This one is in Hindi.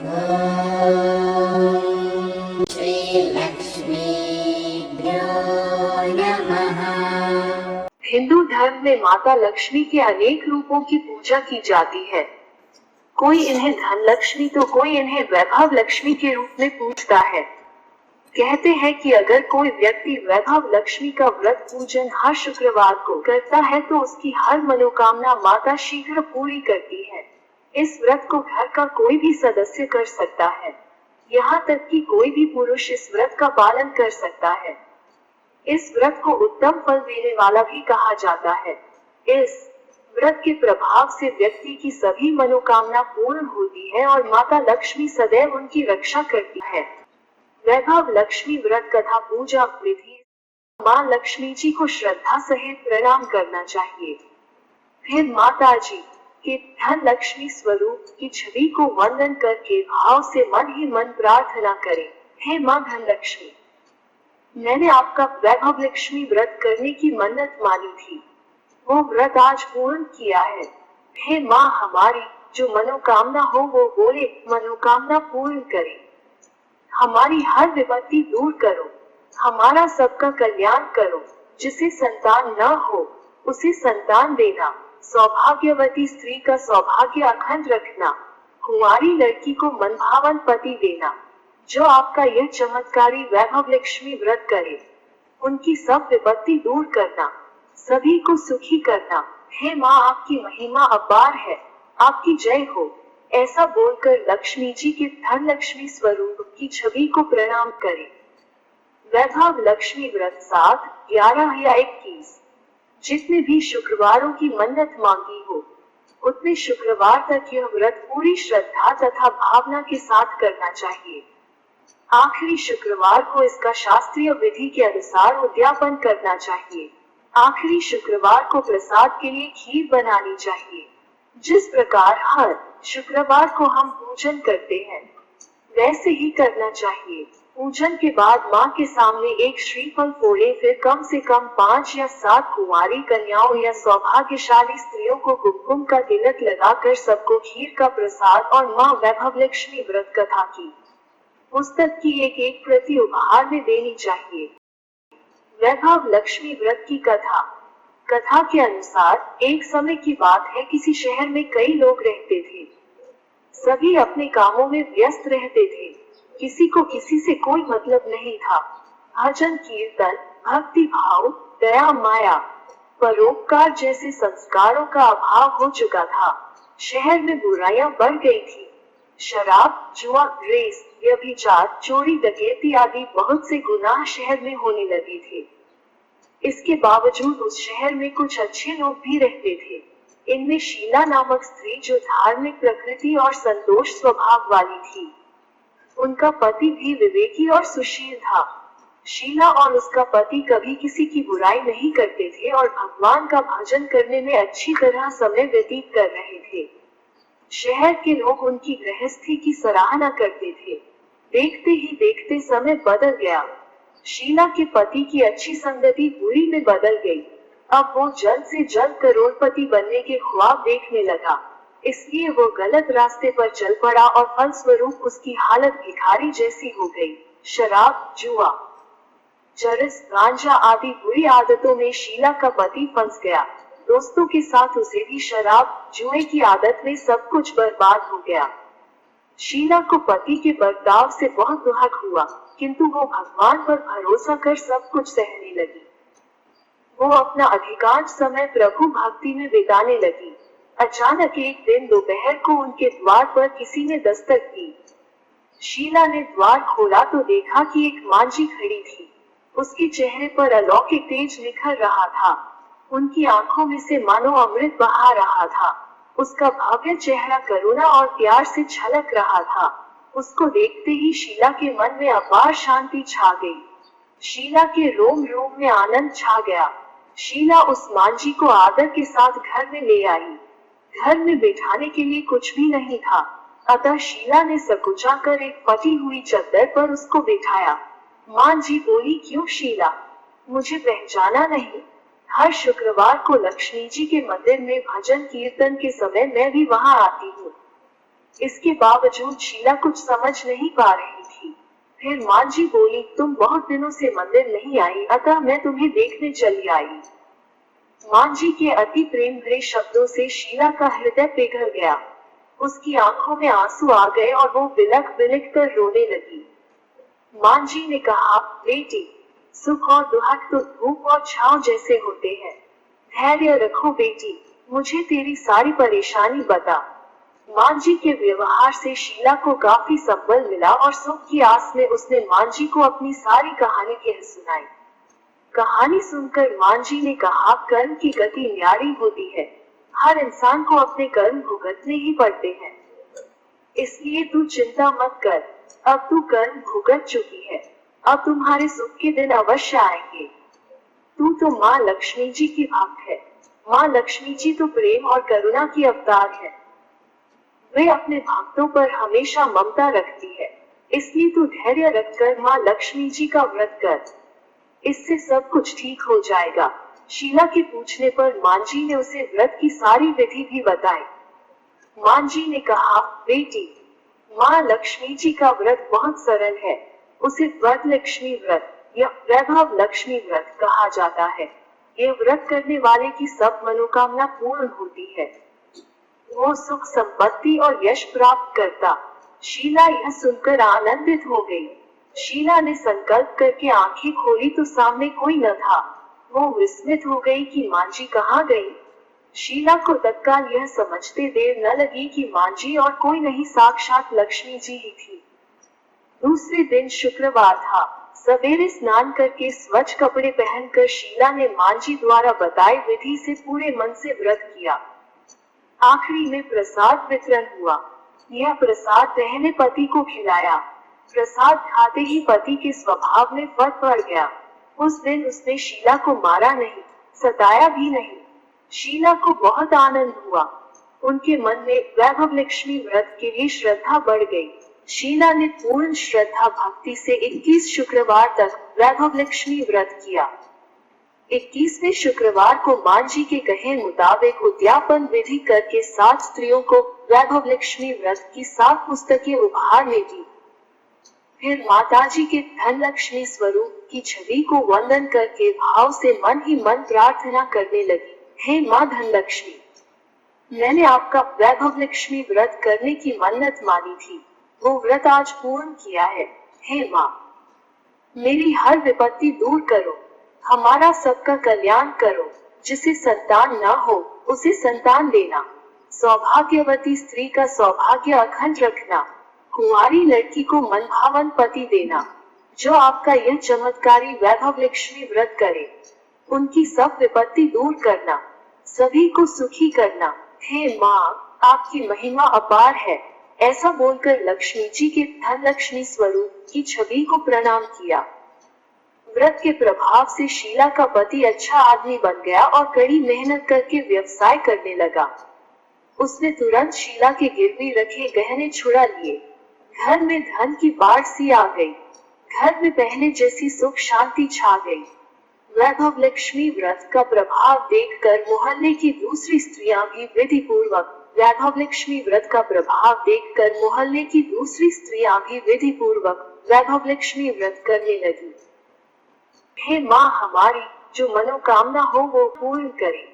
ॐ श्रीलक्ष्मीभ्यो नमः। हिंदू धर्म में माता लक्ष्मी के अनेक रूपों की पूजा की जाती है। कोई इन्हें धन लक्ष्मी तो कोई इन्हें वैभव लक्ष्मी के रूप में पूजता है। कहते हैं कि अगर कोई व्यक्ति वैभव लक्ष्मी का व्रत पूजन हर शुक्रवार को करता है तो उसकी हर मनोकामना माता शीघ्र पूरी करती है। इस व्रत को घर का कोई भी सदस्य कर सकता है, यहाँ तक कि कोई भी पुरुष इस व्रत का पालन कर सकता है। इस व्रत को उत्तम फल देने वाला भी कहा जाता है। इस व्रत के प्रभाव से व्यक्ति की सभी मनोकामना पूर्ण होती है और माता लक्ष्मी सदैव उनकी रक्षा करती है। वैभव लक्ष्मी व्रत कथा पूजा विधि। माँ लक्ष्मी जी को श्रद्धा सहित प्रणाम करना चाहिए। फिर माता जी के धन लक्ष्मी स्वरूप की छवि को वंदन करके भाव से मन ही मन प्रार्थना करें, हे माँ धन लक्ष्मी, मैंने आपका वैभव लक्ष्मी व्रत करने की मन्नत मानी थी, वो व्रत आज पूर्ण किया है। हे माँ, हमारी जो मनोकामना हो वो बोले मनोकामना पूर्ण करे, हमारी हर विपत्ति दूर करो, हमारा सबका कल्याण करो। जिसे संतान न हो उसे संतान देना, सौभाग्यवती स्त्री का सौभाग्य अखंड रखना, कुंवारी लड़की को मनभावन पति देना। जो आपका यह चमत्कारी वैभव लक्ष्मी व्रत करे, उनकी सब विपत्ति दूर करना, सभी को सुखी करना। हे माँ, आपकी महिमा अपार है, आपकी जय हो। ऐसा बोलकर लक्ष्मी जी के धन लक्ष्मी स्वरूप की छवि को प्रणाम करें। वैभव लक्ष्मी व्रत 7, 11 या 21 जितने भी शुक्रवारों की मन्नत मांगी हो उतने शुक्रवार तक यह व्रत पूरी श्रद्धा तथा भावना के साथ करना चाहिए। आखिरी शुक्रवार को इसका शास्त्रीय विधि के अनुसार उद्यापन करना चाहिए। आखिरी शुक्रवार को प्रसाद के लिए खीर बनानी चाहिए। जिस प्रकार हर शुक्रवार को हम पूजन करते हैं वैसे ही करना चाहिए। पूजन के बाद माँ के सामने एक श्रीफल फोड़े, फिर कम से कम 5 या 7 कुंवारी कन्याओं या सौभाग्यशाली स्त्रियों को कुमकुम का तिलक लगाकर सबको खीर का प्रसाद और माँ वैभव लक्ष्मी व्रत कथा की पुस्तक की एक प्रति उपहार में देनी चाहिए। वैभव लक्ष्मी व्रत की कथा के अनुसार एक समय की बात है, किसी शहर में कई लोग रहते थे। सभी अपने कामों में व्यस्त रहते थे, किसी को किसी से कोई मतलब नहीं था। भजन कीर्तन, भक्ति भाव, दया माया, परोपकार जैसे संस्कारों का अभाव हो चुका था। शहर में बुराइयां बढ़ गई थी। शराब, जुआ, रेस, व्यभिचार, चोरी, डकैती आदि बहुत से गुनाह शहर में होने लगे थे। इसके बावजूद उस शहर में कुछ अच्छे लोग भी रहते थे। इनमें शीला नामक स्त्री जो धार्मिक प्रकृति और संतोष स्वभाव वाली थी। उनका पति भी विवेकी और सुशील था। शीला और उसका पति कभी किसी की बुराई नहीं करते थे और भगवान का भजन करने में अच्छी तरह समय व्यतीत कर रहे थे। शहर के लोग उनकी गृहस्थी की सराहना करते थे। देखते ही देखते समय बदल गया। शीला के पति की अच्छी संगति बुरी में बदल गई। अब वो जल्द से जल्द करोड़पति बनने के ख्वाब देखने लगा, इसलिए वो गलत रास्ते पर चल पड़ा और फलस्वरूप उसकी हालत भिखारी जैसी हो गई। शराब, जुआ, चरस, गांजा आदि बुरी आदतों में शीला का पति फंस गया। दोस्तों के साथ उसे भी शराब, जुए की आदत में सब कुछ बर्बाद हो गया। शीला को पति के बर्ताव से बहुत दुख हुआ, किंतु वो भगवान पर भरोसा कर सब कुछ सहने लगी। वो अपना अधिकांश समय प्रभु भक्ति में बिताने लगी। अचानक एक दिन दोपहर को उनके द्वार पर किसी ने दस्तक दी। शीला ने द्वार खोला तो देखा कि एक मांझी खड़ी थी। उसके चेहरे पर अलौकिक तेज निखर रहा था। उनकी आंखों में से मानो अमृत बहा रहा था। उसका भव्य चेहरा करुणा और प्यार से छलक रहा था। उसको देखते ही शीला के मन में अपार शांति छा गई। शीला के रोम रोम में आनंद छा गया। शीला उस मांझी को आदर के साथ घर में ले आई। घर में बिठाने के लिए कुछ भी नहीं था, अतः शीला ने सकुचा कर एक फटी हुई चद्दर पर उसको बिठाया। मांझी बोली, क्यों शीला, मुझे पहचाना नहीं? हर शुक्रवार को लक्ष्मी जी के मंदिर में भजन कीर्तन के समय मैं भी वहां आती हूँ। इसके बावजूद शीला कुछ समझ नहीं पा रही थी। फिर माँ जी बोली, तुम बहुत दिनों से मंदिर नहीं आई, अतः मैं तुम्हें देखने चली आई। माँ जी के अति प्रेम भरे शब्दों से शीला का हृदय पिघल गया। उसकी आंखों में आंसू आ गए और वो बिलख बिलख कर रोने लगी। माँ जी ने कहा, बेटी, सुख और दुख तो धूप और छांव जैसे होते हैं। धैर्य रखो बेटी, मुझे तेरी सारी परेशानी बता। माँ जी के व्यवहार से शीला को काफी संबल मिला और सुख की आस में उसने माँ जी को अपनी सारी कहानी कह सुनाई। कहानी सुनकर माँ जी ने कहा, कर्म की गति न्यारी होती है। हर इंसान को अपने कर्म भुगतने ही पड़ते हैं, इसलिए तू चिंता मत कर। अब तू कर्म भुगत चुकी है, अब तुम्हारे सुख के दिन अवश्य आएंगे। तू तो माँ लक्ष्मी जी की भक्त है। माँ लक्ष्मी जी तो प्रेम और करुणा की अवतार है। वे अपने भक्तों पर हमेशा ममता रखती है, इसलिए तू धैर्य रखकर माँ लक्ष्मी जी का व्रत कर, इससे सब कुछ ठीक हो जाएगा। शीला के पूछने पर माँ जी ने उसे व्रत की सारी विधि भी बताई। माँ जी ने कहा, बेटी, माँ लक्ष्मी जी का व्रत बहुत सरल है। उसे वरलक्ष्मी व्रत या वैभव लक्ष्मी व्रत कहा जाता है। यह व्रत करने वाले की सब मनोकामना पूर्ण होती है। वो सुख संपत्ति और यश प्राप्त करता। शीला यह सुनकर आनंदित हो गई। शीला ने संकल्प करके आंखें खोली तो सामने कोई न था। वो विस्मित हो गई कि माँ जी कहाँ गई। शीला को तत्काल यह समझते देर न लगी कि माँ जी और कोई नहीं, साक्षात लक्ष्मी जी ही थी। दूसरे दिन शुक्रवार था। सवेरे स्नान करके स्वच्छ कपड़े पहनकर शीला ने माँ जी द्वारा बताई विधि से पूरे मन से व्रत किया। आखिरी में प्रसाद वितरण हुआ। यह प्रसाद पहले पति को खिलाया। प्रसाद खाते ही पति के स्वभाव में फर्क पड़ गया। उस दिन उसने शीला को मारा नहीं, सताया भी नहीं। शीला को बहुत आनंद हुआ। उनके मन में वैभव लक्ष्मी व्रत के लिए श्रद्धा बढ़ गई। शीला ने पूर्ण श्रद्धा भक्ति से 21 शुक्रवार तक वैभव लक्ष्मी व्रत किया। 21वें शुक्रवार को माँ जी के कहे मुताबिक उद्यापन विधि करके 7 स्त्रियों को वैभव लक्ष्मी व्रत की 7 पुस्तकें उपहार में दी। फिर माताजी के धन लक्ष्मी स्वरूप की छवि को वंदन करके भाव से मन ही मन प्रार्थना करने लगी, हे माँ धनलक्ष्मी, मैंने आपका वैभव लक्ष्मी व्रत करने की मन्नत मानी थी, वो व्रत आज पूर्ण किया है। हे माँ, मेरी हर विपत्ति दूर करो, हमारा सबका कल्याण करो। जिसे संतान न हो उसे संतान देना, सौभाग्यवती स्त्री का सौभाग्य अखंड रखना, कुंवारी लड़की को मनभावन पति देना। जो आपका यह चमत्कारी वैभव लक्ष्मी व्रत करे, उनकी सब विपत्ति दूर करना, सभी को सुखी करना। हे माँ, आपकी महिमा अपार है। ऐसा बोलकर लक्ष्मी जी के धन लक्ष्मी स्वरूप की छवि को प्रणाम किया। व्रत के प्रभाव से शीला का पति अच्छा आदमी बन गया और कड़ी मेहनत करके व्यवसाय करने लगा। उसने तुरंत शीला के गिरवी रखे गहने छुड़ा लिए। घर में धन की बाढ़ सी आ गई। घर में पहले जैसी सुख शांति छा गई। वैभव लक्ष्मी व्रत का प्रभाव देखकर मोहल्ले की दूसरी स्त्रियां भी विधि पूर्वक वैभव लक्ष्मी व्रत का प्रभाव देखकर मोहल्ले की दूसरी स्त्रियां भी विधि पूर्वक वैभव लक्ष्मी व्रत करने लगी। हे माँ हमारी, जो मनोकामना हो वो पूर्ण करे।